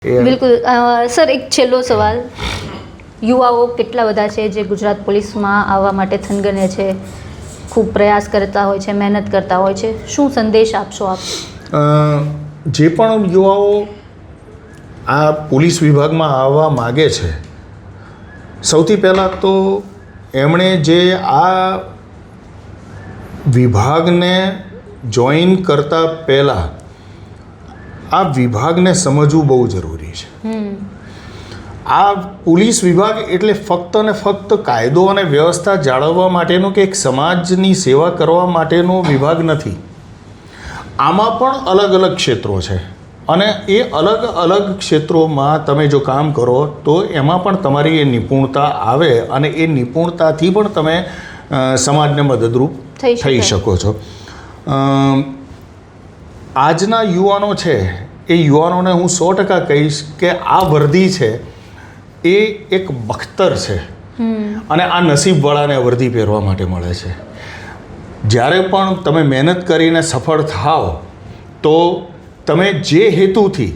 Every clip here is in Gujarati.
બિલકુલ સર, એક છેલ્લો સવાલ. યુવાઓ કેટલા બધા છે જે ગુજરાત પોલીસમાં આવવા માટે થનગને છે, ખૂબ પ્રયાસ કરતા હોય છે, મહેનત કરતા હોય છે, શું સંદેશ આપશો આપ? જે પણ યુવાઓ આ પોલીસ વિભાગમાં આવવા માગે છે, સૌથી પહેલાં તો એમણે જે આ વિભાગને જોઈન કરતાં પહેલાં આ વિભાગને સમજવું બહુ જરૂરી છે. આ પોલીસ વિભાગ એટલે ફક્ત ને ફક્ત કાયદો અને વ્યવસ્થા જાળવવા માટેનો કે એક સમાજની સેવા કરવા માટેનો વિભાગ નથી. આમાં પણ અલગ અલગ ક્ષેત્રો છે અને એ અલગ અલગ ક્ષેત્રોમાં તમે જો કામ કરો તો એમાં પણ તમારી એ નિપુણતા આવે અને એ નિપુણતાથી પણ તમે સમાજને મદદરૂપ થઈ શકો છો. આજના યુવાનો છે એ યુવાનોને હું 100% કહીશ કે આ વર્દી છે એ એક બખ્તર છે અને આ નસીબવાળાને વર્દી પહેરવા માટે મળે છે. જ્યારે પણ તમે મહેનત કરીને સફળ થાઓ તો તમે જે હેતુથી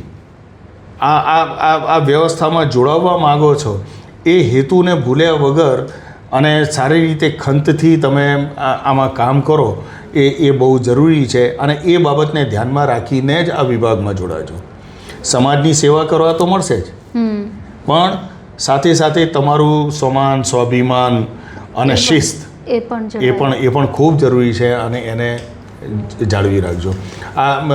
આ વ્યવસ્થામાં જોડાવવા માગો છો એ હેતુને ભૂલ્યા વગર અને સારી રીતે ખંતથી તમે આમાં કામ કરો એ બહુ જરૂરી છે અને એ બાબતને ધ્યાનમાં રાખીને જ આ વિભાગમાં જોડાજો. સમાજની સેવા કરવા તો મળશે જ, પણ સાથે સાથે તમારું સ્વમાન, સ્વાભિમાન અને શિસ્ત એ પણ ખૂબ જરૂરી છે અને એને જાળવી રાખજો. આ